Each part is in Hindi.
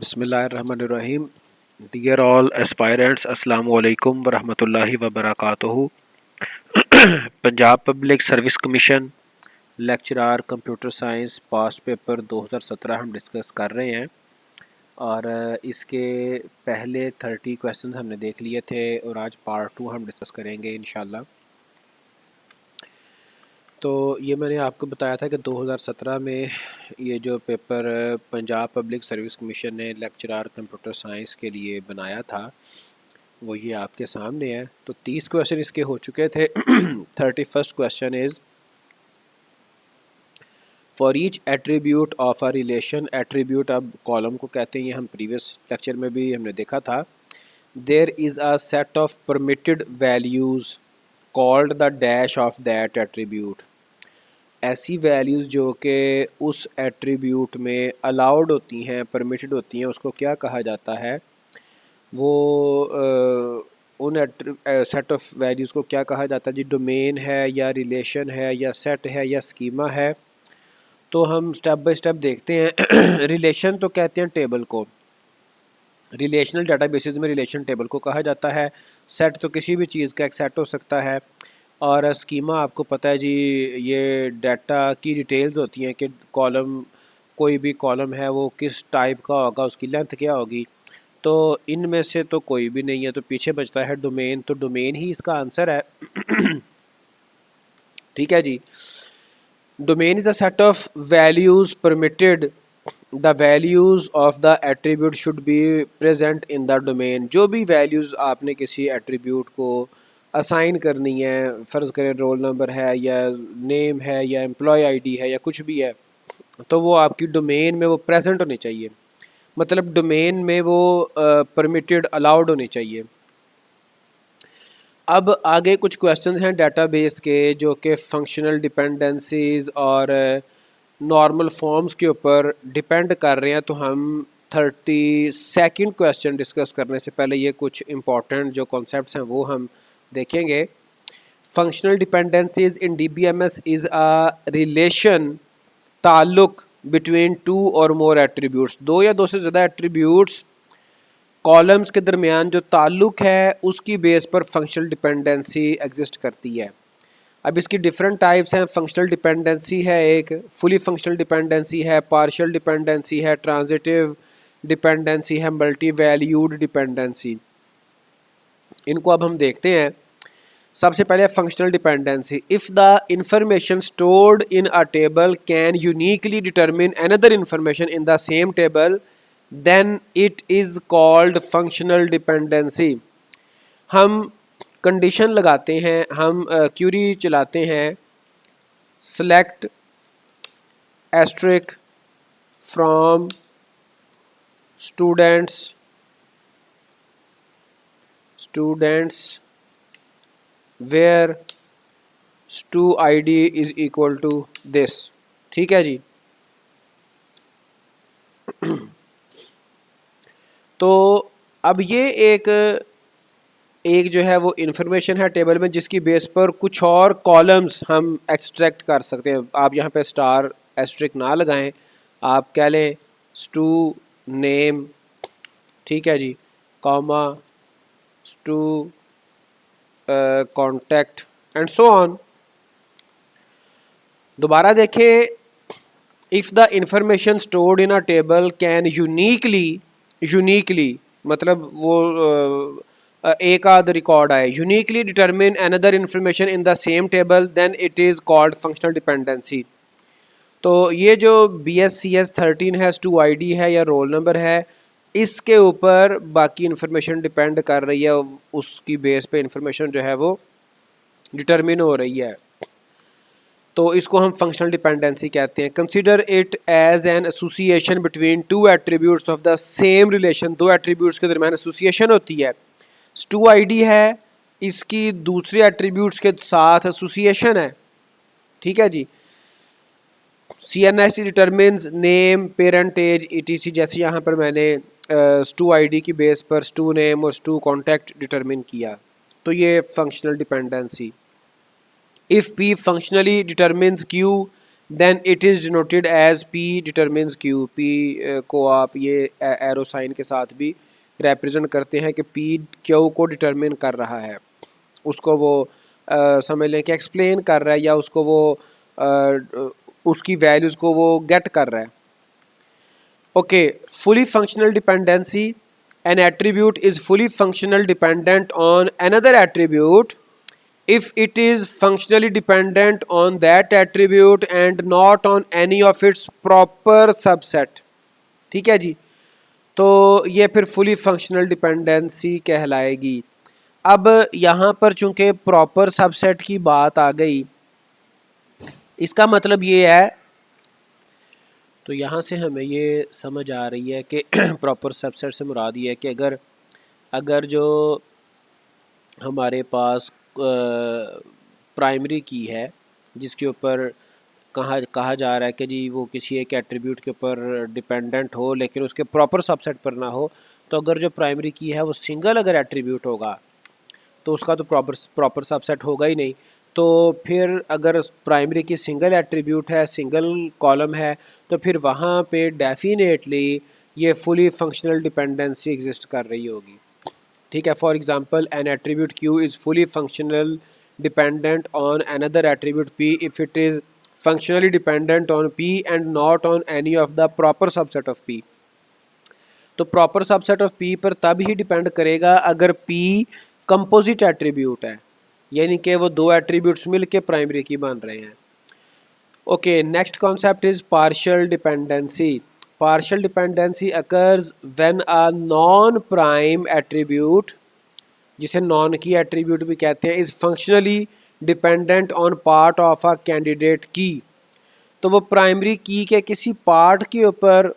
बिस्मिल्लाहिर्रहमानिर्रहीम। डियर ऑल एस्पायरेंट्स, अस्सलामु अलैकुम वरहमतुल्लाहि वबरकातुहू। Punjab public service commission lecturer computer science past paper 2017 हम डिस्कस कर रहे हैं और इसके पहले 30 क्वेश्चंस हमने देख लिए थे और आज पार्ट 2 हम डिस्कस करेंगे इंशाल्लाह। तो ये मैंने आपको बताया था कि 2017 में ये जो paper Punjab public service commission ने लेक्चरार कंप्यूटर साइंस के लिए बनाया था वो ये आपके सामने है। तो 30 क्वेश्चन इसके हो चुके थे। 31st question is for each attribute of a relation. Attribute अब कॉलम को कहते हैं, ये हम प्रीवियस लेक्चर में भी हमने देखा था। There is a set of permitted values called the dash of that attribute. ऐसी वैल्यूज़ जो कि उस एट्रीब्यूट में अलाउड होती हैं, परमिटेड होती हैं, उसको क्या कहा जाता है? वो उन सेट ऑफ वैल्यूज़ को क्या कहा जाता है जी? डोमेन है या रिलेशन है या सेट है या स्कीमा है? तो हम स्टेप बाय स्टेप देखते हैं। रिलेशन तो कहते हैं टेबल को, रिलेशनल डाटाबेसेस में रिलेशन टेबल को कहा जाता है। सेट तो किसी भी चीज़ का एक सेट हो सकता है। और स्कीमा आपको पता है जी, ये डाटा की डिटेल्स होती हैं कि कॉलम, कोई भी कॉलम है वो किस टाइप का होगा, उसकी लेंथ क्या होगी। तो इनमें से तो कोई भी नहीं है, तो पीछे बचता है डोमेन। तो डोमेन ही इसका आंसर है। ठीक है जी। Domain is a set of values permitted, the values of the attribute should be present in the domain. जो भी वैल्यूज़ आपने किसी एट्रीब्यूट को असाइन करनी है, फ़र्ज़ करें रोल नंबर है या नेम है या एम्प्लॉय आईडी है या कुछ भी है, तो वो आपकी डोमेन में वो प्रेजेंट होनी चाहिए। मतलब डोमेन में वो परमिटेड अलाउड होनी चाहिए। अब आगे कुछ क्वेश्चन हैं डेटाबेस के जो कि फंक्शनल डिपेंडेंसीज और नॉर्मल फॉर्म्स के ऊपर डिपेंड कर रहे हैं। तो हम 32nd क्वेश्चन डिस्कस करने से पहले ये कुछ इम्पॉर्टेंट जो कॉन्सेप्ट्स हैं वो हम देखेंगे। Functional dependencies in DBMS is a relation, ताल्लुक बिटवीन टू और मोर एट्रीब्यूट्स। दो या दो से ज़्यादा एट्रीब्यूट्स कॉलम्स के दरमियान जो ताल्लुक है उसकी बेस पर फंक्शनल डिपेंडेंसी एग्जिस्ट करती है। अब इसकी डिफरेंट टाइप्स हैं। फंक्शनल डिपेंडेंसी है एक, फुली फंक्शनल डिपेंडेंसी है, पार्शियल डिपेंडेंसी है, ट्रांजिटिव डिपेंडेंसी है, मल्टी वैल्यूड डिपेंडेंसी। इनको अब हम देखते हैं। सबसे पहले functional dependency. If the information stored in a table can uniquely determine another information in the same table then it is called functional dependency. हम कंडीशन लगाते हैं, हम क्यूरी चलाते हैं, select asterisk from students where stu id is equal to this. ठीक है जी। तो अब ये एक जो है वो इंफॉर्मेशन है टेबल में जिसकी बेस पर कुछ और कॉलम्स हम एक्सट्रैक्ट कर सकते हैं। आप यहाँ पे स्टार एस्ट्रिक ना लगाएं, आप कह लें स्टू नेम, ठीक है जी, comma stu contact and so on. दोबारा देखें, if the information stored in a table can uniquely मतलब वो एक आध रिकॉर्ड आए, uniquely determine another information in the same table then it is called functional dependency. तो ये जो BSCS 13 है, स्टू ID है या रोल नंबर है, इसके ऊपर बाकी इंफॉर्मेशन डिपेंड कर रही है, उसकी बेस पे इंफॉर्मेशन जो है वो डिटरमिन हो रही है। तो इसको हम फंक्शनल डिपेंडेंसी कहते हैं। Consider it as an association between two attributes of the same relation. दो एट्रीब्यूट्स के दरमियान एसोसिएशन होती है। स्टू ID है, इसकी दूसरे एट्रीब्यूट्स के साथ एसोसिएशन है। ठीक है जी। CNS determines name, parent age, ETC। जैसे यहाँ पर मैंने स्टू ID की बेस पर स्टू नेम और स्टू कॉन्टैक्ट डिटरमिन किया, तो ये functional dependency. If P functionally determines Q, then it is denoted as P determines Q. P को आप ये एरो साइन के साथ भी रिप्रेजेंट करते हैं कि पी क्यू को डिटरमिन कर रहा है, उसको वो समझ लें कि एक्सप्लेन कर रहा है, या उसको वो उसकी वैल्यूज़ को वो गेट कर रहा है। Okay, fully functional dependency, N attribute is fully functional dependent on another attribute if it is functionally dependent on that attribute and not on any of its proper subset। ठीक है जी, तो ये फिर फुली फंक्शनल डिपेंडेंसी कहलाएगी। अब यहाँ पर चूंकि प्रॉपर सबसेट की बात आ गई, इसका मतलब ये है, तो यहाँ से हमें ये समझ आ रही है कि प्रॉपर सबसेट से मुराद ये है कि अगर जो हमारे पास प्राइमरी की है जिसके ऊपर कहा जा रहा है कि जी वो किसी एक एट्रीब्यूट के ऊपर डिपेंडेंट हो लेकिन उसके प्रॉपर सबसेट पर ना हो, तो अगर जो प्राइमरी की है वो सिंगल अगर एट्रीब्यूट होगा तो उसका तो प्रॉपर सबसेट होगा ही नहीं। तो फिर अगर प्राइमरी की सिंगल एट्रीब्यूट है, सिंगल कॉलम है, तो फिर वहाँ पे डेफिनेटली ये फुली फंक्शनल डिपेंडेंसी एग्जिस्ट कर रही होगी। ठीक है, for example N attribute Q is fully functional dependent on another attribute P if it is functionally dependent on P and not on any of the proper subset of P। तो प्रॉपर सबसेट ऑफ P पर तब ही डिपेंड करेगा अगर P कंपोजिट एट्रीब्यूट है, यानी कि वो दो एट्रीब्यूट्स मिलके प्राइमरी की बन रहे हैं। Okay, next concept is partial dependency. Partial dependency occurs when a non prime attribute, जिसे नॉन की एट्रीब्यूट भी कहते हैं, is functionally dependent on part of a candidate की। तो वो प्राइमरी की के किसी पार्ट के ऊपर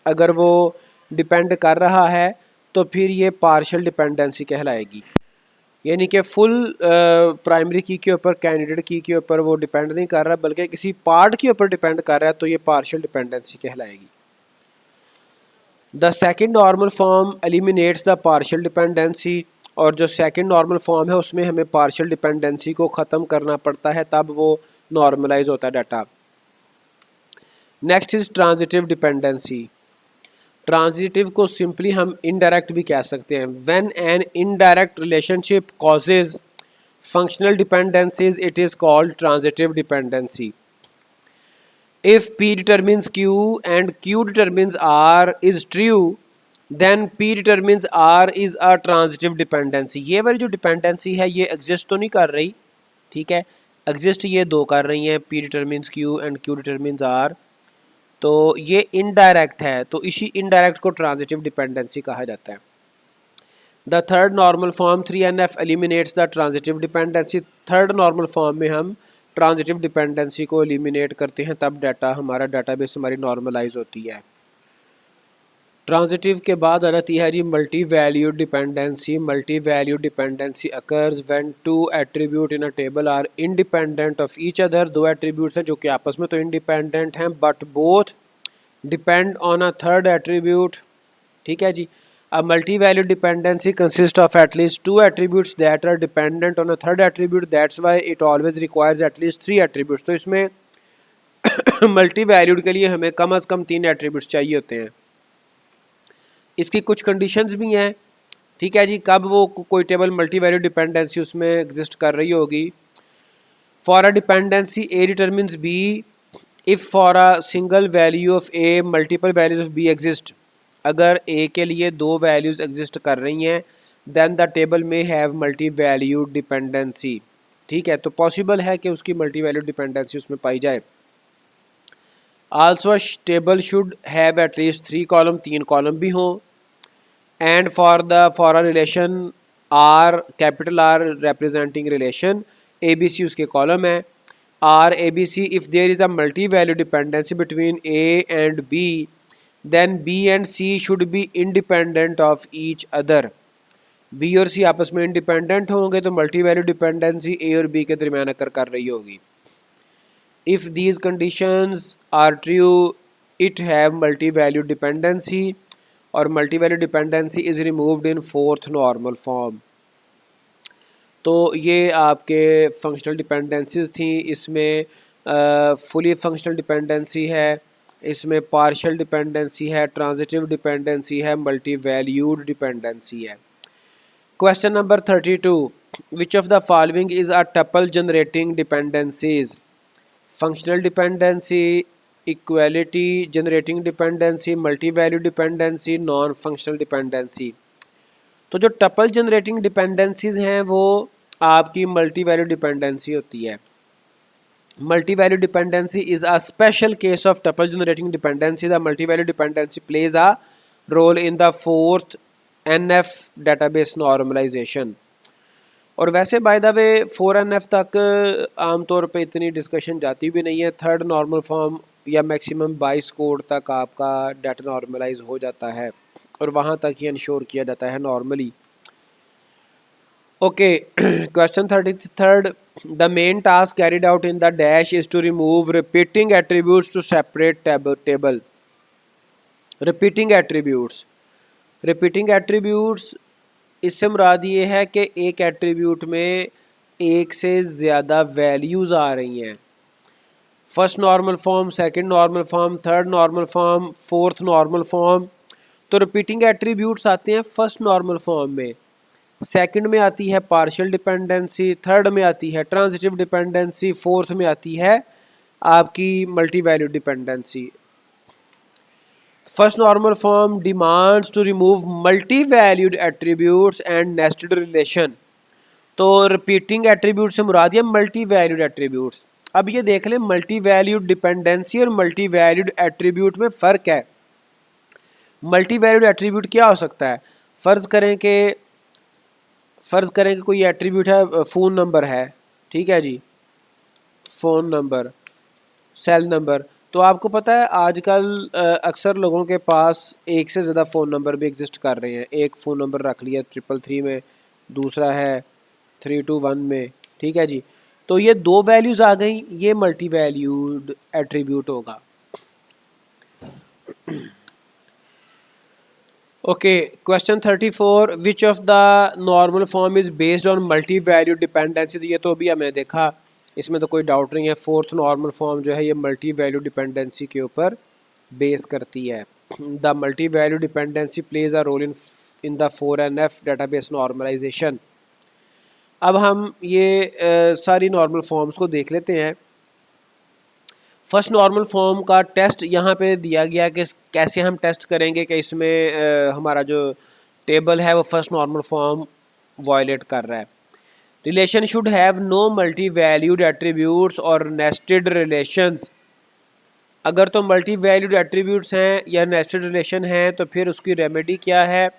अगर वो डिपेंड कर रहा है तो फिर ये पार्शियल डिपेंडेंसी कहलाएगी, यानी कि फुल प्राइमरी की के ऊपर कैंडिडेट की के ऊपर वो डिपेंड नहीं कर रहा बल्कि किसी पार्ट के ऊपर डिपेंड कर रहा है, तो ये पार्शियल डिपेंडेंसी कहलाएगी। The second normal form eliminates the partial dependency, और जो सेकंड नॉर्मल फॉर्म है उसमें हमें पार्शियल डिपेंडेंसी को ख़त्म करना पड़ता है, तब वो नॉर्मलाइज होता है data. Next is transitive dependency. Transitive को सिंपली हम इनडायरेक्ट भी कह सकते हैं। When an indirect relationship causes functional dependencies it is called transitive dependency. इफ P determines Q and Q determines R is true, then P determines R is a transitive dependency. ये वाली जो डिपेंडेंसी है ये एग्जिस्ट तो नहीं कर रही, ठीक है, एग्जिस्ट ये दो कर रही हैं, P determines Q and Q determines R, तो ये इनडायरेक्ट है, तो इसी इनडायरेक्ट को ट्रांजिटिव डिपेंडेंसी कहा जाता है। The third normal form 3NF eliminates the transitive dependency. Third normal form में हम ट्रांजिटिव डिपेंडेंसी को एलिमिनेट करते हैं, तब डाटा हमारा डाटाबेस हमारी नॉर्मलाइज होती है। ट्रांजिटिव के बाद आ जाती है जी multi valued dependency. Multi valued dependency occurs when two attribute in a table are independent of each other. दो एट्रीब्यूट्स हैं जो कि आपस में तो इंडिपेंडेंट हैं but both depend on a third attribute. ठीक है जी, a multi valued dependency consist of at least two attributes that are dependent on a third attribute, that's why it always requires at least three attributes. तो इसमें मल्टी वैल्यूड के लिए हमें कम अज़ कम तीन एट्रीब्यूट्स चाहिए होते हैं। इसकी कुछ कंडीशंस भी हैं, ठीक है जी, कब वो कोई टेबल मल्टी वैल्यू डिपेंडेंसी उसमें एग्जिस्ट कर रही होगी। For a dependency A determines B if for a single value of A multiple values of B exist. अगर ए के लिए दो वैल्यूज एग्जिस्ट कर रही हैं देन द टेबल में हैव मल्टी वैल्यू डिपेंडेंसी। ठीक है, तो पॉसिबल है कि उसकी मल्टी वैल्यू डिपेंडेंसी उसमें पाई जाए। Also table should have at least three column, तीन कॉलम भी हों। And for a relation R, capital R representing relation A B C उसके कॉलम है, R A B C, if there is a multi value dependency between A and B then B and C should be independent of each other. B और सी आपस में इंडिपेंडेंट होंगे तो मल्टी वैल्यू डिपेंडेंसी ए और बी के दरमियान अकर कर रही होगी। If these conditions are true it have multi value dependency, और multi value dependency is removed in fourth normal form. तो ये आपके फंक्शनल डिपेंडेंसीज थी। इसमें फुली फंक्शनल डिपेंडेंसी है, इसमें पार्शियल डिपेंडेंसी है, ट्रांजिटिव डिपेंडेंसी है, मल्टी वैल्यूड डिपेंडेंसी है। Question number 32, which of the following is a tuple generating dependencies? Functional dependency, equality generating dependency, multi value dependency, non functional dependency. तो जो टपल जनरेटिंग डिपेंडेंसीज हैं वो आपकी मल्टी वैल्यू डिपेंडेंसी होती है। Multi value dependency is a special case of tuple generating dependency. The multi value dependency plays a role in the fourth NF database normalization. और वैसे बाय द वे 4NF तक आमतौर पे इतनी डिस्कशन जाती भी नहीं है। थर्ड नॉर्मल फॉर्म या मैक्सिमम 22 कोड तक आपका डाटा नॉर्मलाइज हो जाता है और वहाँ तक ही इंश्योर किया जाता है normally. Okay, question 33, the main task carried out in the dash is to remove repeating attributes to separate table. Repeating attributes, repeating attributes इससे मुराद ये है कि एक एट्रीब्यूट में एक से ज़्यादा वैल्यूज़ आ रही हैं। First normal form, second normal form, third normal form, fourth normal form. तो रिपीटिंग एट्रीब्यूट्स आते हैं फर्स्ट नॉर्मल फॉर्म में, सेकंड में आती है पार्शियल डिपेंडेंसी, थर्ड में आती है ट्रांजिटिव डिपेंडेंसी, फोर्थ में आती है आपकी multi value dependency. First normal form demands to remove multi valued attributes and nested relation. तो रिपीटिंग एट्रीब्यूट से मुराद है मल्टी वैल्यूड एट्रीब्यूट्स। अब ये देख लें, मल्टी वैल्यूड डिपेंडेंसी और मल्टी वैल्यूड एट्रीब्यूट में फ़र्क है। मल्टी वैल्यूड एट्रीब्यूट क्या हो सकता है? फ़र्ज़ करें कि कोई एट्रीब्यूट है, फ़ोन नंबर है, ठीक है जी, फ़ोन नंबर, सेल नंबर। तो आपको पता है आजकल अक्सर लोगों के पास एक से ज़्यादा फ़ोन नंबर भी एग्जिस्ट कर रहे हैं। एक फ़ोन नंबर रख लिया 333 में, दूसरा है 321 में, ठीक है जी। तो ये दो वैल्यूज़ आ गई, ये मल्टी वैल्यूड एट्रीब्यूट होगा। Okay, question 34, which of the normal form is based on multi valued dependency? तो ये तो अभी हमने देखा, इसमें तो कोई डाउट नहीं है। फोर्थ नॉर्मल फॉर्म जो है ये मल्टी वैल्यू डिपेंडेंसी के ऊपर बेस करती है। The multi value dependency plays a role in the 4NF database normalization. अब हम ये सारी नॉर्मल फॉर्म्स को देख लेते हैं। फर्स्ट नॉर्मल फॉर्म का टेस्ट यहाँ पे दिया गया कि कैसे हम टेस्ट करेंगे कि इसमें हमारा जो टेबल है वो फर्स्ट नॉर्मल फॉर्म वायलेट कर रहा है। Relation should have no multi valued attributes और नेस्टेड रिलेशंस। अगर तो मल्टी वैल्यूड एट्रीब्यूट्स हैं या नेस्टेड रिलेशन हैं तो फिर उसकी रेमेडी क्या है?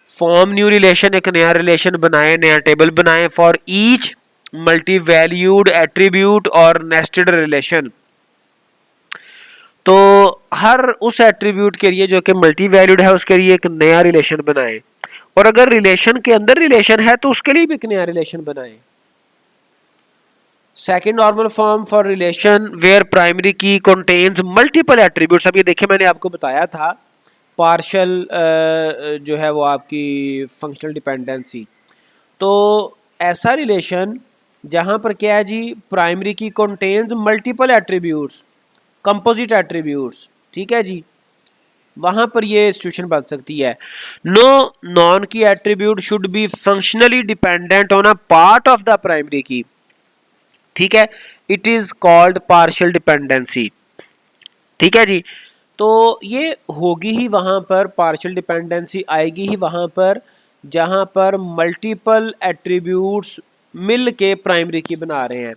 फॉर्म न्यू रिलेशन, एक नया रिलेशन बनाए, नया टेबल बनाए for each multi valued attribute और नेस्टेड रिलेशन। तो हर उस एट्रीब्यूट के लिए जो कि मल्टी वैल्यूड है उसके लिए एक नया रिलेशन बनाए, और अगर रिलेशन के अंदर रिलेशन है तो उसके लिए भी एक नया रिलेशन बनाए। Second normal form for relation where primary key contains multiple attributes. अब ये देखिए, मैंने आपको बताया था पार्शियल जो है वो आपकी फंक्शनल डिपेंडेंसी। तो ऐसा रिलेशन जहाँ पर क्या है जी, primary key contains multiple attributes, composite attributes, ठीक है जी, वहाँ पर ये सिचुएशन बन सकती है। No non key attribute should be functionally dependent on a part of the primary key, ठीक है, it is called partial dependency, ठीक है जी। तो ये होगी ही वहाँ पर, पार्शियल डिपेंडेंसी आएगी ही वहाँ पर जहाँ पर मल्टीपल एट्रीब्यूट्स मिल के प्राइमरी की बना रहे हैं।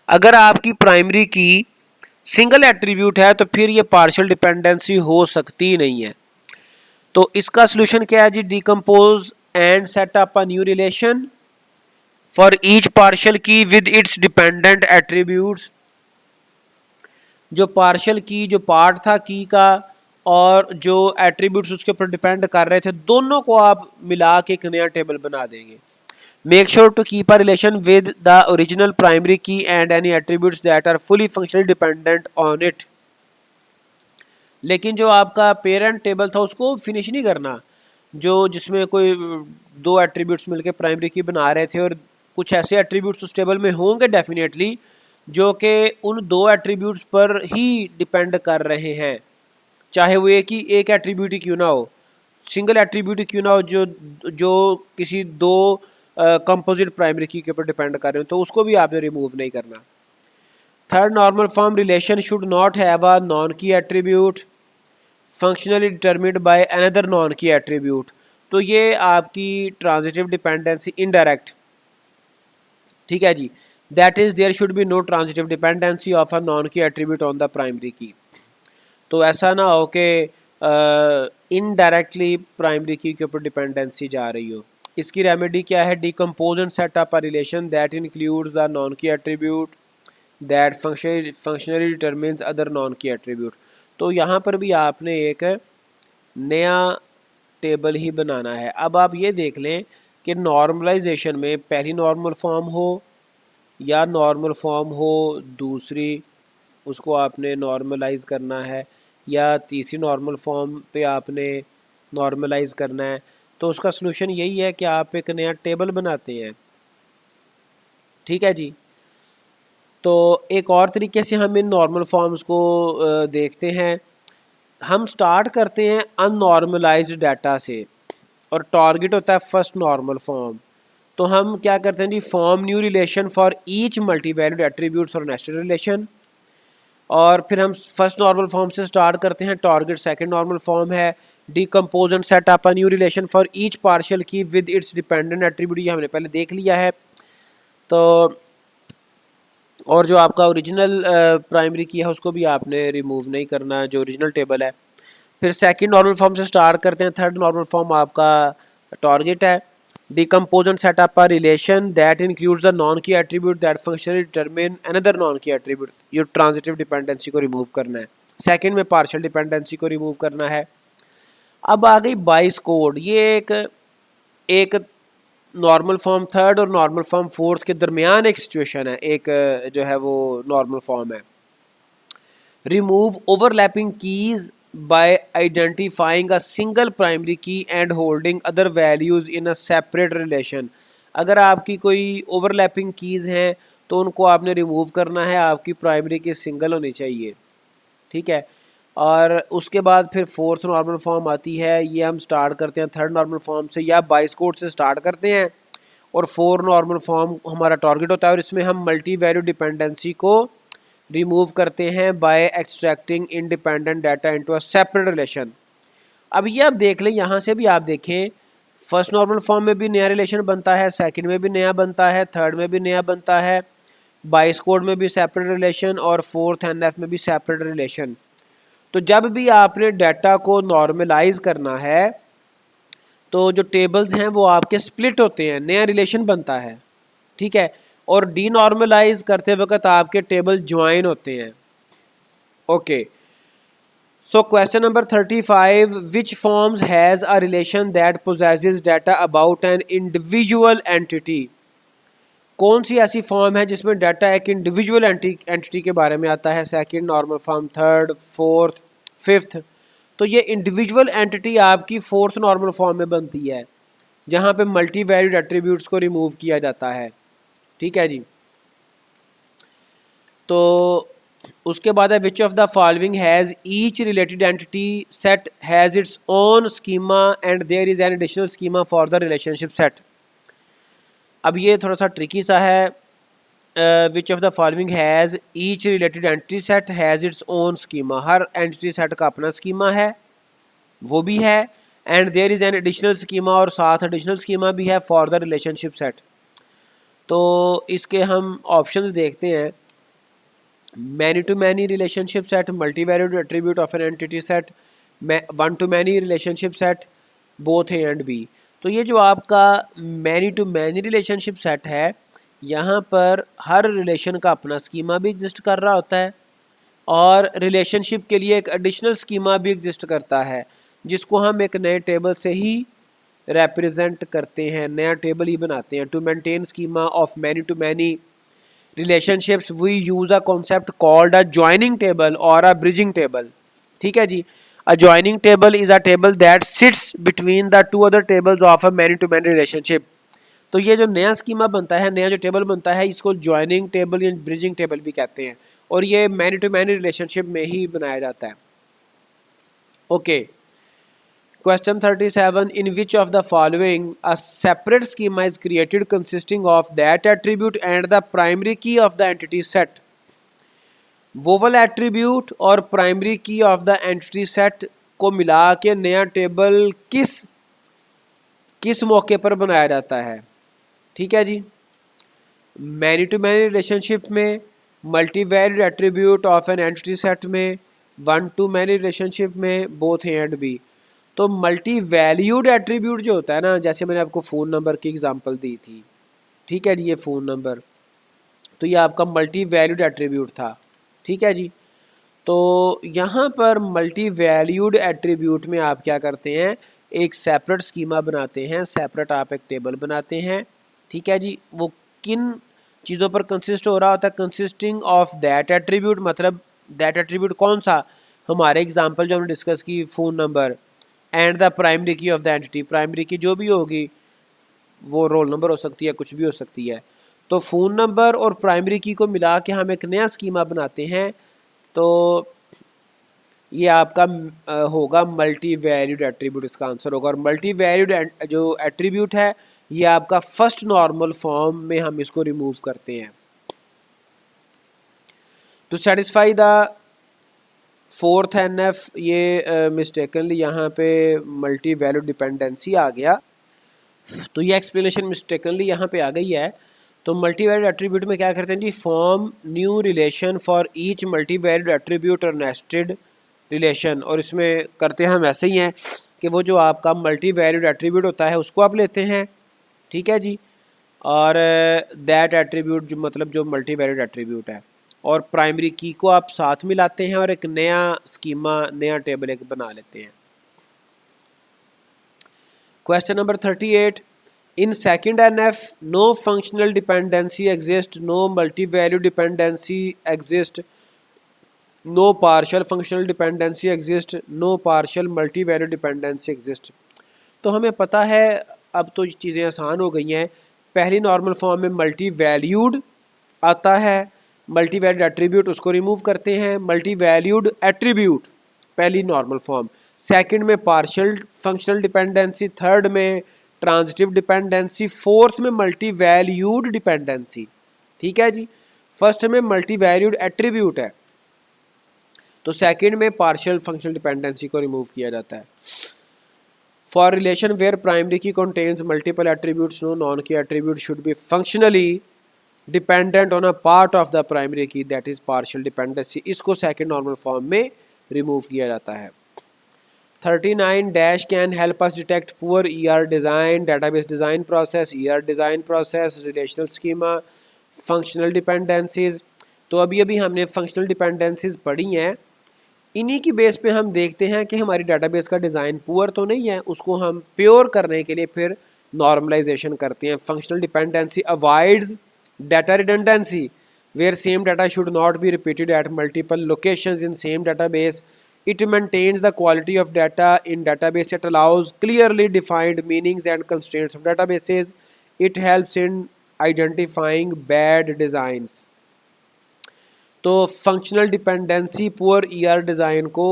अगर आपकी प्राइमरी की सिंगल एट्रीब्यूट है तो फिर ये पार्शियल डिपेंडेंसी हो सकती नहीं है। तो इसका सोल्यूशन क्या है जी? Decompose and set up a new relation for each partial key with its dependent attributes. जो पार्शियल की, जो पार्ट था की का, और जो एट्रीब्यूट्स उसके ऊपर डिपेंड कर रहे थे, दोनों को आप मिला के एक नया टेबल बना देंगे। Make sure to keep a relation with the original primary key and any attributes that are fully functionally dependent on it. लेकिन जो आपका पेरेंट टेबल था उसको फिनिश नहीं करना, जो जिसमें कोई दो एट्रीब्यूट्स मिलके प्राइमरी की बना रहे थे और कुछ ऐसे एट्रीब्यूट्स उस टेबल में होंगे डेफिनेटली जो कि उन दो एट्रीब्यूट्स पर ही डिपेंड कर रहे हैं, चाहे वो एक एट्रीब्यूट ही क्यों ना हो, सिंगल एट्रीब्यूट ही क्यों ना हो, जो जो किसी दो कंपोजिट प्राइमरी की के ऊपर डिपेंड कर रहे हो, तो उसको भी आपने रिमूव नहीं करना। Third normal form relation should not have a non key attribute functionally determined by another non key attribute. तो ये आपकी ट्रांजिटिव डिपेंडेंसी इनडायरेक्ट, ठीक है जी, that is there should be no transitive dependency of a non key attribute on the primary key. तो ऐसा ना हो कि इनडायरेक्टली प्राइमरी की के ऊपर डिपेंडेंसी जा रही हो। इसकी रेमेडी क्या है? Decompose and set up a relation that includes the non key attribute that functionally determines other non key attribute. तो यहाँ पर भी आपने एक नया टेबल ही बनाना है। अब आप ये देख लें कि नॉर्मलाइजेशन में पहली नॉर्मल फॉर्म हो या नॉर्मल फॉर्म हो दूसरी, उसको आपने नॉर्मलाइज करना है, या तीसरी नॉर्मल फॉर्म पे आपने नॉर्मलाइज करना है। तो उसका सलूशन यही है कि आप एक नया टेबल बनाते हैं, ठीक है जी। तो एक और तरीके से हम इन नॉर्मल फॉर्म्स को देखते हैं। हम स्टार्ट करते हैं अननॉर्मलाइज्ड डाटा से और टारगेट होता है फर्स्ट नॉर्मल फॉर्म। तो हम क्या करते हैं जी, form new relation for each multivalued attributes और नेस्टेड रिलेशन, और फिर हम फर्स्ट नॉर्मल फॉर्म से स्टार्ट करते हैं, टारगेट सेकंड नॉर्मल फॉर्म है, decompose and set up a new relation for each partial key with its dependent attribute. ये हमने पहले देख लिया है। तो और जो आपका ओरिजिनल प्राइमरी की है उसको भी आपने रिमूव नहीं करना, जो ओरिजिनल टेबल है। फिर सेकंड नॉर्मल फॉर्म से स्टार्ट करते हैं, थर्ड नॉर्मल फॉर्म आपका टारगेट है। Decompose and set up a relation that includes the non key attribute that functionally determine another non key attribute. ये ट्रांजिटिव डिपेंडेंसी को रिमूव करना है। सेकंड में पार्शियल डिपेंडेंसी को रिमूव करना है। अब आ गई बाइस कोड। ये एक नॉर्मल फॉर्म थर्ड और नॉर्मल फॉर्म फोर्थ के दरमियान एक सिचुएशन है, एक जो है वो नॉर्मल फॉर्म है। Remove overlapping keys by identifying a single primary key and holding other values in a separate relation। अगर आपकी कोई ओवरलैपिंग कीज़ हैं तो उनको आपने रिमूव करना है, आपकी प्राइमरी की सिंगल होनी चाहिए, ठीक है। और उसके बाद फिर फोर्थ नॉर्मल फॉर्म आती है, ये हम स्टार्ट करते हैं थर्ड नॉर्मल फॉर्म से या बाइस कोड से स्टार्ट करते हैं, और फोर नॉर्मल फॉर्म हमारा टारगेट होता है, और इसमें हम मल्टी वैल्यू डिपेंडेंसी को रिमूव करते हैं by extracting independent data into a separate relation. अब ये आप देख लें, यहाँ से भी आप देखें, फर्स्ट नॉर्मल फॉर्म में भी नया रिलेशन बनता है, सेकंड में भी नया बनता है, थर्ड में भी नया बनता है, बाइस कोड में भी सेपरेट रिलेशन, और फोर्थ एनएफ में भी सेपरेट रिलेशन। तो जब भी आपने डाटा को नॉर्मलाइज करना है तो जो टेबल्स हैं वो आपके स्प्लिट होते हैं, नया रिलेशन बनता है, ठीक है। और डीनॉर्मलाइज करते वक्त आपके टेबल ज्वाइन होते हैं। Okay, so question number 35, which forms has a relation that possesses data about an individual entity. कौन सी ऐसी फॉर्म है जिसमें डाटा एक इंडिविजुअल एंटिटी के बारे में आता है? Second normal form, third, fourth, fifth. तो ये इंडिविजुअल एंटिटी आपकी फोर्थ नॉर्मल फॉर्म में बनती है, जहाँ पे मल्टी वैल्यूड एट्रीब्यूट्स को रिमूव किया जाता है, ठीक है जी। तो उसके बाद है which of the following has each related entity set has its own schema and there is an additional schema for the relationship set. अब ये थोड़ा सा ट्रिकी सा है। Which of the following has each related entity set has its own schema. हर एंटिटी सेट का अपना स्कीमा है, वो भी है, and there is an additional schema, और साथ एडिशनल स्कीमा भी है फॉर द रिलेशनशिप सेट। तो इसके हम ऑप्शंस देखते हैं। Many to many relationship set, multi valued attribute of an entity set, one to many relationship set, both A and B. तो ये जो आपका many to many relationship set है, यहाँ पर हर रिलेशन का अपना स्कीमा भी एग्जिस्ट कर रहा होता है, और रिलेशनशिप के लिए एक एडिशनल स्कीमा भी एग्जिस्ट करता है, जिसको हम एक नए टेबल से ही रिप्रेजेंट करते हैं, नया टेबल ही बनाते हैं। To maintain schema of many to many relationships we use a concept called a joining table or a bridging table, ठीक है जी। a joining table is a table that sits between the two other tables of a many to many relationship। तो ये जो नया स्कीमा बनता है, नया जो टेबल बनता है, इसको ज्वाइनिंग टेबल या ब्रिजिंग टेबल भी कहते हैं, और ये मैनी टू मैनी रिलेशनशिप में ही बनाया जाता है। Okay, question 37, in which of the following a separate schema is created consisting of that attribute and the primary key of the entity set. Vowel attribute और primary key of the entity set को मिला के नया टेबल किस किस मौके पर बनाया जाता है? ठीक है जी, मैनी टू मैनी रिलेशनशिप में, multi valued attribute of an entity set में, वन टू मैनी रिलेशनशिप में, बोथ ए एंड बी। तो मल्टी वैल्यूड एट्रीब्यूट जो होता है ना, जैसे मैंने आपको फ़ोन नंबर की एग्जांपल दी थी, ठीक है जी, ये फ़ोन नंबर, तो ये आपका मल्टी वैल्यूड एट्रीब्यूट था। ठीक है जी, तो यहाँ पर मल्टी वैल्यूड एट्रीब्यूट में आप क्या करते हैं, एक सेपरेट स्कीमा बनाते हैं, सेपरेट आप एक टेबल बनाते हैं। ठीक है जी, वो किन चीज़ों पर कंसिस्ट हो रहा होता है? कंसिस्टिंग ऑफ दैट एट्रीब्यूट, मतलब दैट एट्रीब्यूट कौन सा? हमारे एग्जांपल जो हमने डिस्कस की, phone number, and the primary key of the entity, primary की जो भी होगी वो रोल नंबर हो सकती है, कुछ भी हो सकती है। तो फ़ोन नंबर और प्राइमरी की को मिला के हम एक नया स्कीमा बनाते हैं, तो ये आपका होगा मल्टी वैल्यूड एट्रीब्यूट, इसका आंसर होगा। और मल्टी वैल्यूड जो एट्रीब्यूट है ये आपका फर्स्ट नॉर्मल फॉर्म में हम इसको रिमूव करते हैं। To satisfy the fourth NF, ये मिस्टेकनली यहाँ पे मल्टी वैल्यूड डिपेंडेंसी आ गया, तो ये एक्सप्लेनेशन मिस्टेकनली यहाँ पे आ गई है। तो मल्टी वैल्यूड एट्रीब्यूट में क्या करते हैं जी, form new relation for each multi valued attribute और नेस्टेड रिलेशन, और इसमें करते हैं हम ऐसे ही हैं कि वो जो आपका मल्टी वैल्यूड एट्रीब्यूट होता है उसको आप लेते हैं, ठीक है जी, और दैट एट्रीब्यूट जो मतलब जो मल्टी वैल्यूड एट्रीब्यूट है, और प्राइमरी की को आप साथ में लाते हैं और एक नया स्कीमा, नया टेबल एक बना लेते हैं। Question number 38, in second NF no functional dependency exist, no multi valued dependency exist, no partial functional dependency exist, no partial multi valued dependency exist. तो हमें पता है, अब तो चीज़ें आसान हो गई हैं। पहली नॉर्मल फॉर्म में मल्टी वैल्यूड आता है, मल्टी वैल्यूड एट्रीब्यूट उसको रिमूव करते हैं, मल्टी वैल्यूड एट्रीब्यूट पहली नॉर्मल फॉर्म, सेकंड में पार्शियल फंक्शनल डिपेंडेंसी, थर्ड में ट्रांजिटिव डिपेंडेंसी, फोर्थ में मल्टी वैल्यूड डिपेंडेंसी। ठीक है जी, फर्स्ट में मल्टी वैल्यूड एट्रीब्यूट है, तो सेकंड में पार्शियल फंक्शनल डिपेंडेंसी को रिमूव किया जाता है। For relation where primary key contains multiple attributes, no non key attribute should be functionally dependent on a part of the primary की, दैट इज पार्शियल डिपेंडेंसी, इसको सेकंड नॉर्मल फॉर्म में रिमूव किया जाता है। 39 dash can help us detect poor ER design, database design process, ER design process, relational schema, functional dependencies. तो अभी हमने फंक्शनल डिपेंडेंसीज पढ़ी हैं, इन्हीं की बेस पे हम देखते हैं कि हमारी डेटाबेस का डिज़ाइन पुअर तो नहीं है, उसको हम प्योर करने के लिए फिर नॉर्मलाइजेशन करते हैं। Functional dependency avoids data redundancy where same data should not be repeated at multiple locations in same database. It maintains the quality of data in database. It allows clearly defined meanings and constraints of databases. It helps in identifying bad designs. तो functional dependency poor ER design को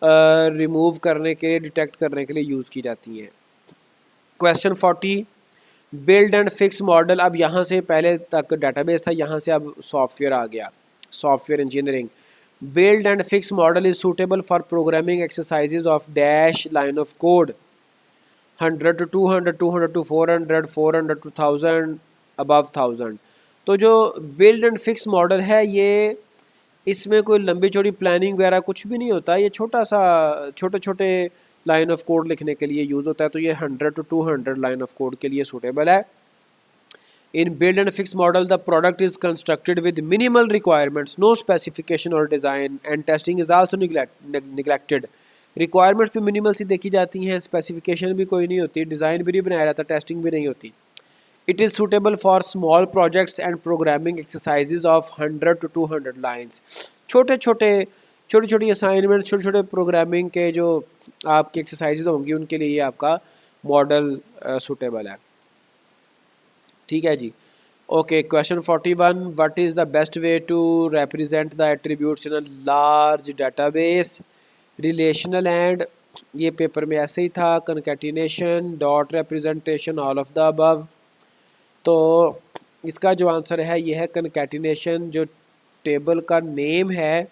रिमूव करने के लिए, डिटेक्ट करने के लिए यूज़ की जाती हैं। Question 40, build and fix model. अब यहाँ से पहले तक डेटाबेस था, यहाँ से अब सॉफ्टवेयर आ गया, software engineering. Build and fix model is suitable for programming exercises of dash line of code 100 to 200, 200 to 400, 400 to 1000, above 1000। तो जो बिल्ड एंड फिक्स मॉडल है ये, इसमें कोई लंबी चौड़ी प्लानिंग वगैरह कुछ भी नहीं होता, ये छोटा सा छोटे छोटे लाइन ऑफ कोड लिखने के लिए यूज़ होता है। तो ये 100 to 200 लाइन ऑफ कोड के लिए सूटेबल है। In build and fix model the product is constructed with minimal requirements, no specification और design, and testing is also neglected. Requirements भी मिनिमल सी देखी जाती हैं, स्पेसिफिकेशन भी कोई नहीं होती, डिज़ाइन भी नहीं बनाया जाता, टेस्टिंग भी नहीं होती। It is suitable for small projects and programming exercises of 100 to 200 lines. छोटी छोटी असाइनमेंट, छोटे छोटे प्रोग्रामिंग के जो आपकी एक्सरसाइजेज होंगी उनके लिए ये आपका मॉडल सूटेबल है। ठीक है जी। Okay, question 41, what is the best way to represent the attributes in a large database? Relational and, ये पेपर में ऐसे ही था, concatenation, dot representation, all of the above. तो इसका जो आंसर है ये है कंकैटिनेशन। जो टेबल का नेम है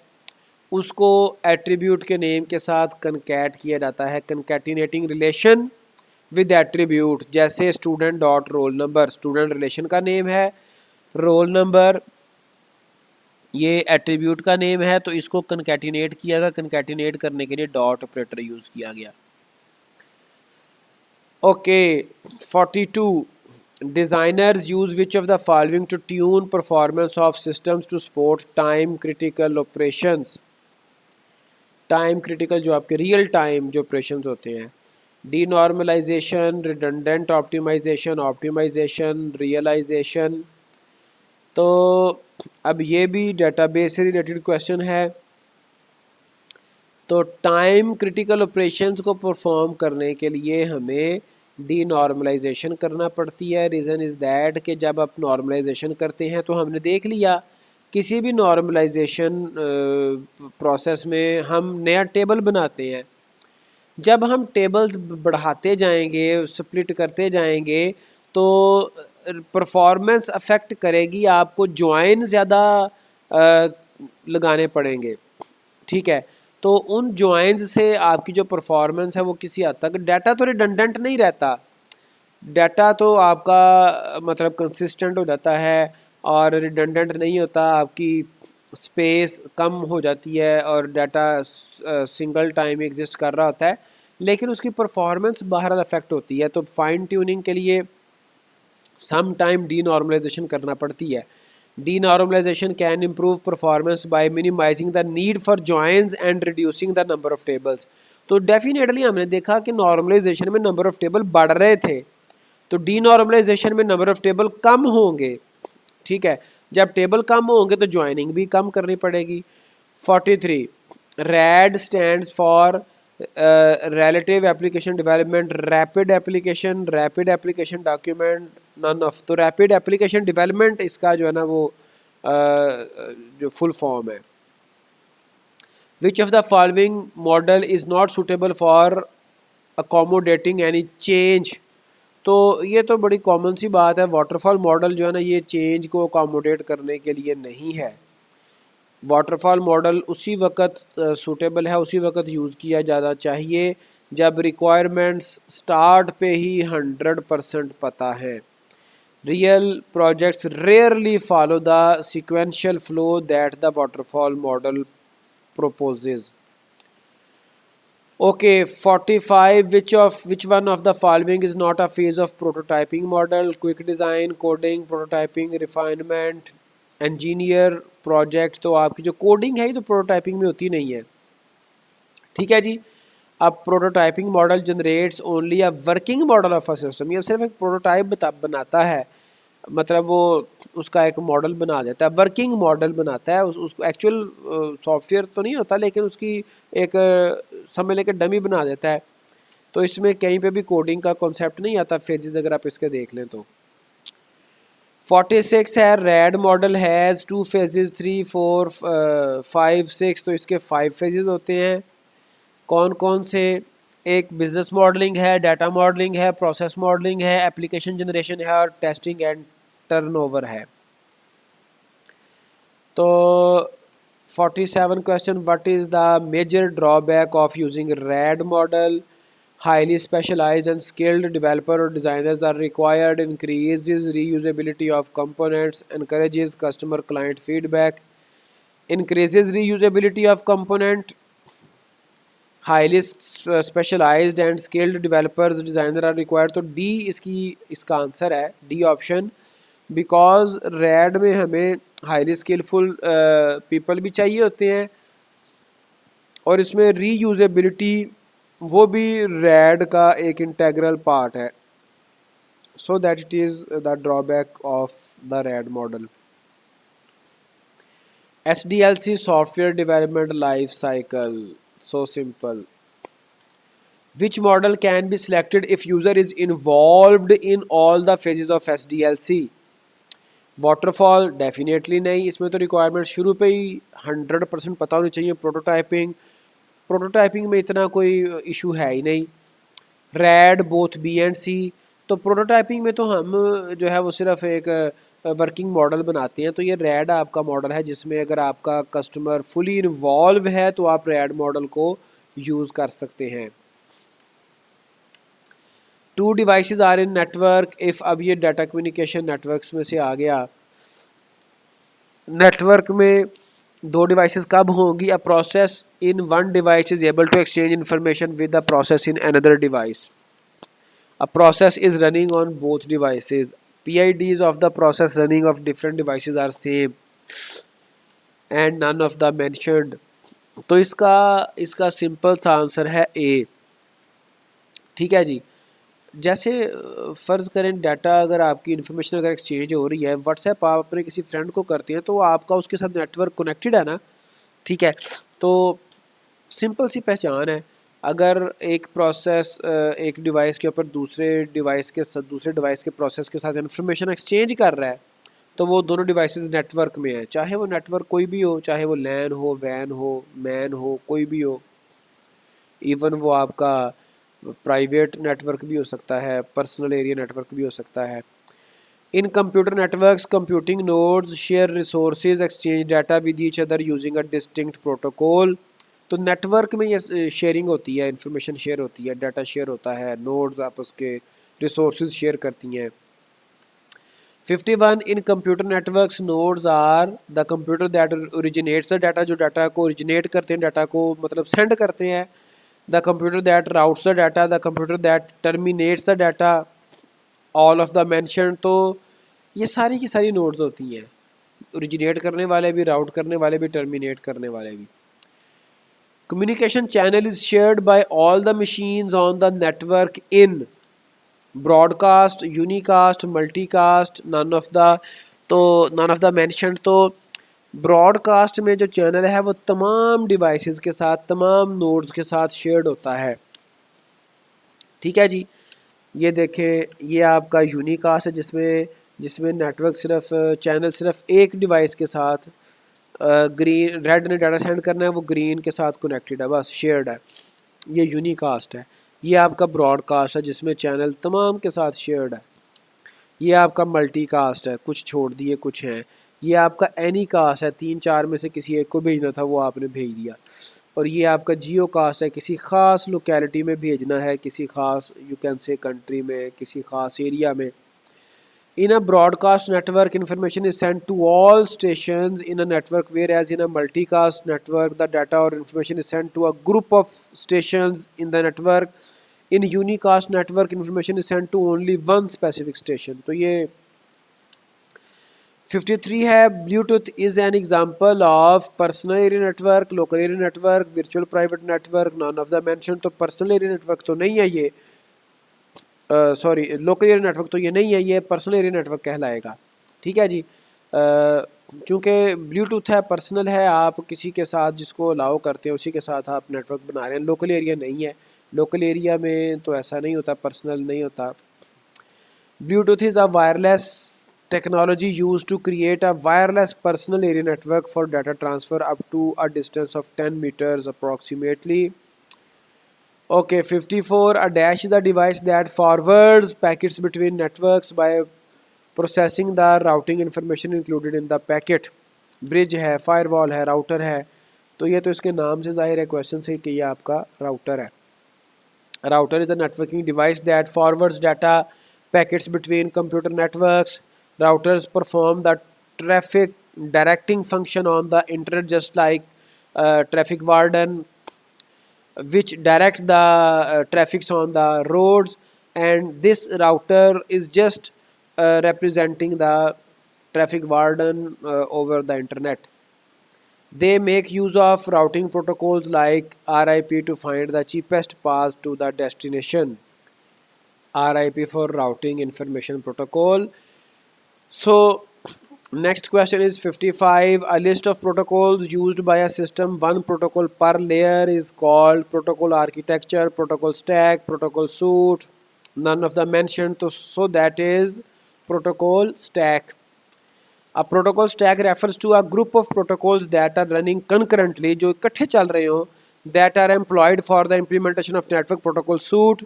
उसको एट्रीब्यूट के नेम के साथ कंकैट किया जाता है, कंकैटिनेटिंग रिलेशन विद एट्रीब्यूट। जैसे student dot roll number, student relation का नेम है, रोल नंबर ये एट्रीब्यूट का नेम है, तो इसको कंकैटिनेट किया गया। कंकैटिनेट करने के लिए डॉट ऑपरेटर यूज़ किया गया। Okay, 42, designers use which of the following to tune performance of systems to support time critical operations? Time critical जो आपके रियल टाइम जो ऑपरेशंस होते हैं। Denormalization, redundant optimization, optimization, realization. तो अब ये भी डेटाबेस से रिलेटेड क्वेश्चन है। तो टाइम क्रिटिकल ऑपरेशंस को परफॉर्म करने के लिए हमें डीनॉर्मलाइजेशन करना पड़ती है। रीज़न इज़ दैट कि जब आप नॉर्मलाइजेशन करते हैं तो हमने देख लिया किसी भी नॉर्मलाइजेशन प्रोसेस में हम नया टेबल बनाते हैं। जब हम टेबल्स बढ़ाते जाएंगे, स्प्लिट करते जाएंगे, तो परफॉर्मेंस अफेक्ट करेगी, आपको ज्वाइन ज़्यादा लगाने पड़ेंगे। ठीक है, तो उन ज्वाइंस से आपकी जो परफॉर्मेंस है वो किसी हद तक, डाटा तो रिडंडेंट नहीं रहता, डाटा तो आपका मतलब कंसिस्टेंट हो जाता है और रिडंडेंट नहीं होता, आपकी स्पेस कम हो जाती है और डाटा सिंगल टाइम एग्जिस्ट कर रहा होता है, लेकिन उसकी परफॉर्मेंस बहरहाल अफेक्ट होती है। तो फाइन ट्यूनिंग के लिए सम टाइम डीनॉर्मलाइजेशन करना पड़ती है। Denormalization can improve performance by minimizing the need for joins and reducing the number of tables. तो डेफिनेटली हमने देखा कि नॉर्मलाइजेशन में नंबर ऑफ टेबल बढ़ रहे थे, तो डीनॉर्मलाइजेशन में नंबर ऑफ टेबल कम होंगे। ठीक है, जब टेबल कम होंगे तो ज्वाइनिंग भी कम करनी पड़ेगी। 43, RAD stands for relative application development, rapid application document, none of. तो रैपिड एप्लीकेशन डेवलपमेंट इसका जो है ना वो जो फुल फॉर्म है। Which of the following model is not suitable for accommodating any change? तो ये तो बड़ी कॉमन सी बात है, वाटरफॉल मॉडल जो है ना ये चेंज को अकोमोडेट करने के लिए नहीं है। वाटरफॉल मॉडल उसी वक्त सूटेबल है, उसी वक्त यूज़ किया जाना चाहिए जब रिक्वायरमेंट्स स्टार्ट पे ही 100% पता है। Real projects rarely follow the sequential flow that the waterfall model proposes. Okay, 45, which one of the following is not a phase of prototyping model? Quick design, coding, prototyping, refinement, engineer, project। तो आपकी जो कोडिंग है ये तो प्रोटोटाइपिंग में होती नहीं है। ठीक है जी। अब prototyping model generates only a working model of a system, ये सिर्फ एक प्रोटोटाइप बनाता है, मतलब वो उसका एक मॉडल बना देता है, वर्किंग मॉडल बनाता है, उसको एक्चुअल सॉफ्टवेयर तो नहीं होता लेकिन उसकी एक समझ लेके डमी बना देता है। तो इसमें कहीं पे भी कोडिंग का कॉन्सेप्ट नहीं आता, फेजेस अगर आप इसके देख लें तो। 46 है, रैड मॉडल हैज़ 2 फेजेस, 3, 4, 5, 6। तो इसके 5 फेजेस होते हैं। कौन कौन से? एक बिजनेस मॉडलिंग है, डाटा मॉडलिंग है, प्रोसेस मॉडलिंग है, एप्लीकेशन जनरेशन है और टेस्टिंग एंड टर्नओवर है। तो 47 question, what is the major drawback of using RAD model? Highly specialized and skilled developer और designers are required, increases reusability of components, encourages customer client feedback, increases reusability of component, highly specialized and skilled developers designer are required. तो डी इसका आंसर है, डी ऑप्शन। बिकॉज रैड में हमें हाईली स्किलफुल पीपल भी चाहिए होते हैं और इसमें रीयूजेबिलिटी वो भी रैड का एक इंटेग्रल पार्ट है। So that it is the drawback of the red model. SDLC software development life cycle, so simple. Which model can be selected if user is involved in all the phases of SDLC? Waterfall definitely नहीं, इसमें तो रिक्वायरमेंट शुरू पे ही 100% पता होनी चाहिए। प्रोटोटाइपिंग में इतना कोई इशू है ही नहीं। रैड बोथ बी एंड सी, तो प्रोटोटाइपिंग में तो हम जो है वो सिर्फ एक वर्किंग मॉडल बनाते हैं। तो ये रैड आपका मॉडल है जिसमें अगर आपका कस्टमर फुली इन्वॉल्व है तो आप रैड मॉडल को यूज़ कर सकते हैं। Two devices are in network if, अब ये डाटा कम्युनिकेशन नेटवर्क्स में से आ गया। नेटवर्क में दो डिवाइसेस कब होंगी? A process in one device is able to exchange information with a process in another device. A process is running on both devices. PIDs of the process running of different devices are same and none of the mentioned। तो इसका सिंपल सा आंसर है ए। ठीक है जी। जैसे फ़र्ज़ करें डाटा, अगर आपकी इन्फॉर्मेशन अगर एक्सचेंज हो रही है, व्हाट्सएप आप अपने किसी फ्रेंड को करते हैं तो आपका उसके साथ नेटवर्क कनेक्टेड है ना। ठीक है, तो सिंपल सी पहचान है। अगर एक प्रोसेस एक डिवाइस के ऊपर दूसरे डिवाइस के प्रोसेस के साथ इन्फॉर्मेशन एक्सचेंज कर रहा है तो वो दोनों डिवाइसेस नेटवर्क में है, चाहे वो नेटवर्क कोई भी हो, चाहे वो लैन हो, वैन हो, मैन हो, कोई भी हो। इवन वो आपका प्राइवेट नेटवर्क भी हो सकता है, पर्सनल एरिया नेटवर्क भी हो सकता है। इन computer networks computing nodes share resources exchange data with each other using a distinct protocol. तो नेटवर्क में ये शेयरिंग होती है, इंफॉर्मेशन शेयर होती है, डाटा शेयर होता है, नोड्स आपस के रिसोर्सेज शेयर करती हैं। 51 in computer networks nodes are the computer that originates the data, जो डाटा को ओरिजिनेट करते हैं, डाटा को मतलब सेंड करते हैं। The computer that routes the data, the computer that terminates the data, all of the mention. तो ये सारी की सारी नोड्स होती हैं, ओरिजिनेट करने वाले भी, राउट करने वाले भी, टर्मिनेट करने वाले भी। Communication channel is shared by all the machines on the network in broadcast, unicast, multicast, none of the mention. तो ब्रॉडकास्ट में जो चैनल है वो तमाम डिवाइसेस के साथ, तमाम नोड्स के साथ शेयर्ड होता है। ठीक है जी। ये देखें, ये आपका यूनिकास्ट है जिसमें नेटवर्क सिर्फ चैनल सिर्फ एक डिवाइस के साथ, ग्रीन रेड ने डाटा सेंड करना है, वो ग्रीन के साथ कनेक्टेड है, बस शेयर्ड है। ये यूनिकास्ट है। ये आपका ब्रॉडकास्ट है जिसमें चैनल तमाम के साथ शेयर्ड है। ये आपका मल्टीकास्ट है, कुछ छोड़ दिए कुछ हैं। ये आपका एनी कास्ट है, 3-4 में से किसी एक को भेजना था वो आपने भेज दिया। और ये आपका जियो कास्ट है, किसी ख़ास लोकेलिटी में भेजना है, किसी ख़ास यू कैन से कंट्री में, किसी ख़ास एरिया में। In a broadcast network, information is sent to all stations in a network, whereas in a multicast network, the data or information is sent to a group of stations in the network. In unicast network, information is sent to only one specific station. तो ये 53 है। Bluetooth is an example of personal area network, local area network, virtual private network, none of the mention. तो पर्सनल एरिया नेटवर्क तो नहीं है ये, सॉरी लोकल एरिया नेटवर्क तो ये नहीं है, ये पर्सनल एरिया नेटवर्क कहलाएगा। ठीक है जी। चूँकि ब्लूटूथ है, पर्सनल है, आप किसी के साथ जिसको अलाउ करते हैं उसी के साथ आप नेटवर्क बना रहे हैं। लोकल एरिया नहीं है, लोकल एरिया में तो ऐसा नहीं होता, पर्सनल नहीं होता। Bluetooth is a wireless technology used to create a wireless personal area network for data transfer up to a distance of 10 meters approximately. Okay, 54. A dash is a device that forwards packets between networks by processing the routing information included in the packet. Bridge है, फायरवॉल है, राउटर है। तो ये तो इसके नाम से जाहिर है क्वेश्चन से कि ये आपका राउटर है। Router is a networking device that forwards data packets between computer networks. Routers perform the traffic directing function on the internet just like traffic warden, which direct the traffics on the roads, and this router is just representing the traffic warden over the internet. They make use of routing protocols like RIP to find the cheapest path to the destination. RIP for routing information protocol. So Next question is 55. A list of protocols used by a system. One protocol per layer is called protocol architecture, protocol stack, protocol suite. None of the mentioned. So that is protocol stack. A protocol stack refers to a group of protocols that are running concurrently, जो इकट्ठे चल रहे हो, that are employed for the implementation of network protocol suite.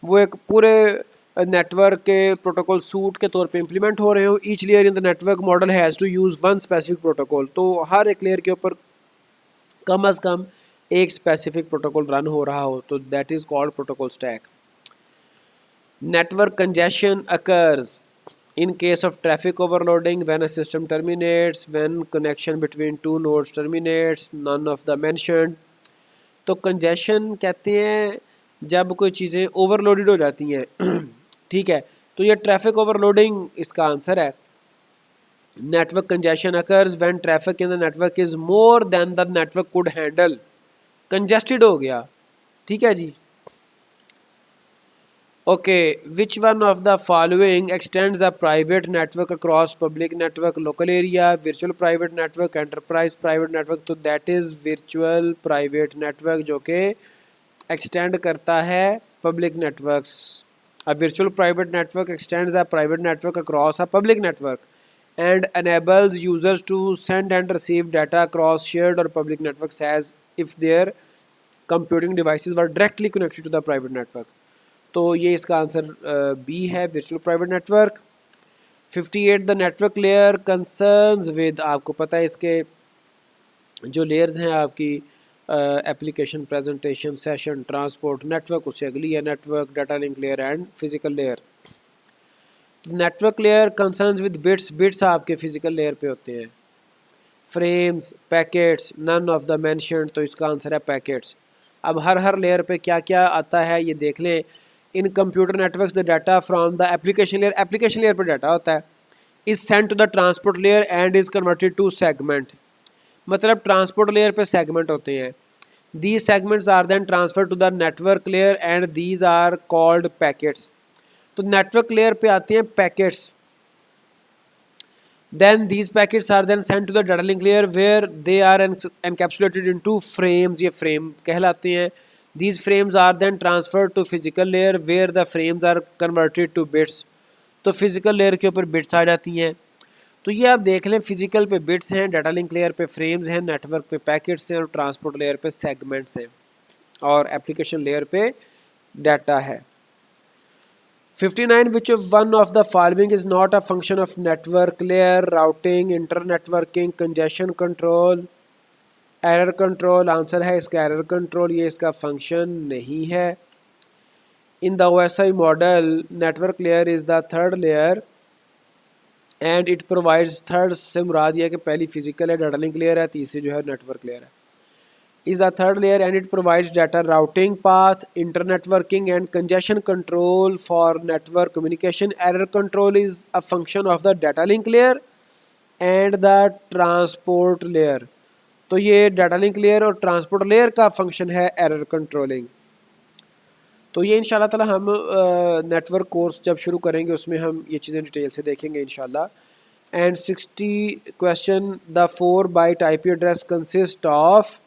वो एक पूरे नेटवर्क के प्रोटोकॉल सूट के तौर पे इम्प्लीमेंट हो रहे हो. Each layer in the network model has to use one specific protocol. तो हर एक लेयर के ऊपर कम अज़ कम एक स्पेसिफिक प्रोटोकॉल रन हो रहा हो, तो that is called protocol stack. Network congestion occurs in case of traffic overloading, when a system terminates, when connection between two nodes terminates, none of the mentioned. तो कंजेशन कहते हैं जब कोई चीज़ें ओवरलोडेड हो जाती हैं. ठीक है, तो ये ट्रैफिक ओवरलोडिंग इसका आंसर है. Network congestion occurs when traffic in the network is more than the network could handle. Congested हो गया. ठीक है जी. Okay, which one of the following extends a private network across public network, local area, virtual private network, enterprise private network? तो that is virtual private network जो कि extend करता है public networks. A virtual private network extends a private network across a public network and enables users to send and receive data across shared or public networks as if their computing devices were directly connected to the private network. तो ये इसका आंसर बी है, virtual private network. 58. The network layer concerns with, आपको पता है इसके जो लेयर्स हैं आपकी application, presentation, session, transport, network उससे अगली है network, data link layer and physical layer. Network layer concerns with bits. Bits आपके फिजिकल लेयर पे होते हैं. Frames, packets, none of the mentioned, तो इसका आंसर है पैकेट्स. अब हर लेयर पे क्या क्या आता है ये देख लें. In computer networks the data from the application layer पर डाटा होता है, is send to the transport layer and is converted to segment. मतलब ट्रांसपोर्ट लेयर पे सेगमेंट होते हैं. These segments are then transfer to the network layer and these are called packets. तो नेटवर्क लेयर पे आते हैं packets. Then these packets are then sent to the data link layer where they are encapsulated into frames. ये frame कहलाते हैं. These frames are then transferred to physical layer where the frames are converted to bits. तो physical layer के ऊपर bits आ जाती हैं. तो ये आप देख लें, फिजिकल पे बिट्स हैं, डाटा लिंक लेयर पे फ्रेम्स हैं, नेटवर्क पे पैकेट्स हैं और ट्रांसपोर्ट लेयर पे सेगमेंट्स हैं और एप्लीकेशन लेयर पे डाटा है. 59. Which one of the following is not a function of network layer? Routing, internetworking, congestion control, error control. Answer है इसका error control. ये इसका फंक्शन नहीं है. In the OSI model, network layer is the third layer and it provides third से मुराद ये कि पहली फिजिकल है, डाटा लिंक लेयर है, तीसरी जो है नेटवर्क लेयर है. Is the third layer and it provides data routing path, internetworking and congestion control for network communication. Error control is a function of the data link layer and the transport layer. तो ये डाटा लिंक लेयर और ट्रांसपोर्ट लेयर का फंक्शन है एरर कंट्रोलिंग. तो ये इंशाल्लाह ताला हम नेटवर्क कोर्स जब शुरू करेंगे उसमें हम ये चीज़ें डिटेल से देखेंगे इंशाल्लाह. And 60 question. The 4 byte IP address consist of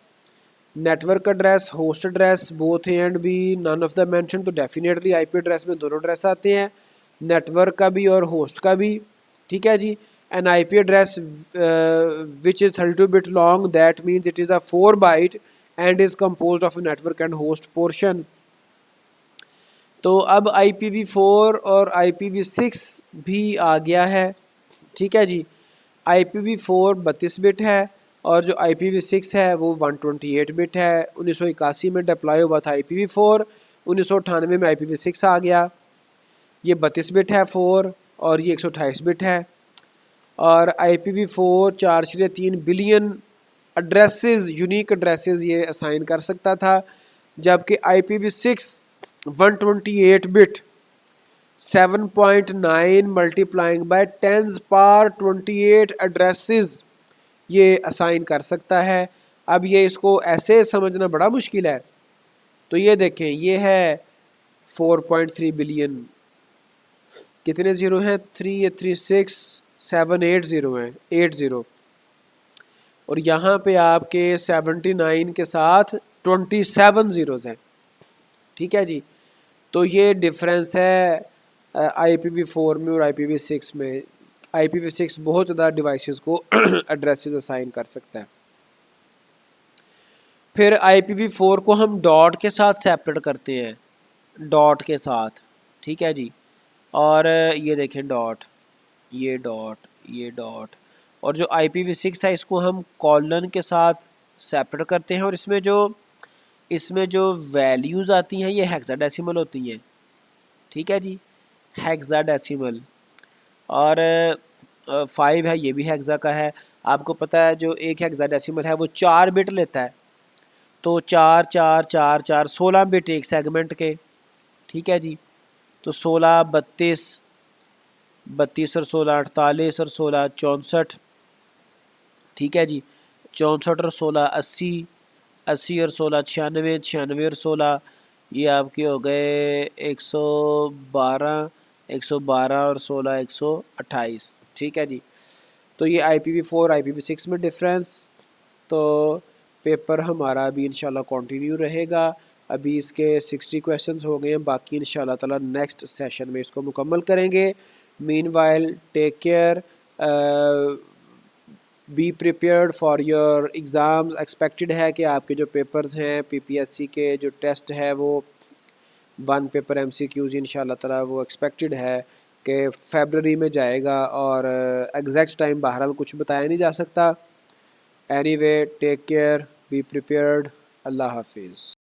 network address, host address, both A and B, none of the mention. तो डेफिनेटली IP एड्रेस में दोनों एड्रेस आते हैं, नेटवर्क का भी और होस्ट का भी. ठीक है जी. An IP address which is 32 bit long, that means it is a 4 byte and is compose of network and host portion. तो अब IPv4 और IPv6 भी आ गया है. ठीक है जी. IPv4 32 बिट है और जो IPv6 है वो 128 बिट है. 1981 में डिप्लॉय हुआ था IPv4, 1998 में IPv6 आ गया. ये 32 बिट है 4 और ये 128 बिट है. और IPv4 4.3 billion addresses, unique addresses ये असाइन कर सकता था, जबकि IPv6 128 bit 7.9 multiplying by 10 power 28 addresses ये असाइन कर सकता है. अब ये इसको ऐसे समझना बड़ा मुश्किल है. तो ये देखें, ये है 4.3 बिलियन. कितने ज़ीरो हैं? 3 3 6 780 हैं, 80। और यहाँ पे आपके 79 के साथ 27 ज़ीरोज़ हैं। ठीक है जी। तो ये डिफरेंस है IPv4 में और IPv6 में। IPv6 बहुत ज़्यादा डिवाइसेस को एड्रेसेस असाइन कर सकता है। फिर IPv4 को हम डॉट के साथ सेपरेट करते हैं, डॉट के साथ। ठीक है जी। और ये देखें डॉट, ये डॉट, ये डॉट। और जो IPv6 है इसको हम कॉलन के साथ सेपरेट करते हैं। और इसमें जो वैल्यूज़ आती हैं ये हेक्साडेसिमल होती हैं। ठीक है जी, हेक्साडेसिमल। और 5 है, ये भी हेक्सा का है। आपको पता है जो एक हेक्साडेसिमल है वो 4 बिट लेता है। तो 4 4 4 4 16 बिट एक सेगमेंट के। ठीक है जी। तो 16 32, 32 और 16 48 और 16 64। ठीक है जी। 64 और 16 80, 80 और 16 96, 96 और 16 ये आपके हो गए 112, 112 और 16 128। ठीक है जी। तो ये IPv4 IPv6 में डिफरेंस। तो पेपर हमारा अभी इंशाल्लाह कंटिन्यू रहेगा। अभी इसके 60 क्वेश्चंस हो गए हैं, बाकी इंशाल्लाह ताला नेक्स्ट सेशन में इसको मुकम्मल करेंगे। Meanwhile take care, be prepared for your exams. Expected है कि आपके जो पेपर्स हैं PPSC के जो टेस्ट है वो 1 पेपर MCQs इंशाल्लाह ताला वो एक्सपेक्टेड है कि फ़रवरी में जाएगा। और एग्जैक्ट टाइम बहरहाल कुछ बताया नहीं जा सकता। Anyway take care, be prepared. अल्लाह हाफिज़।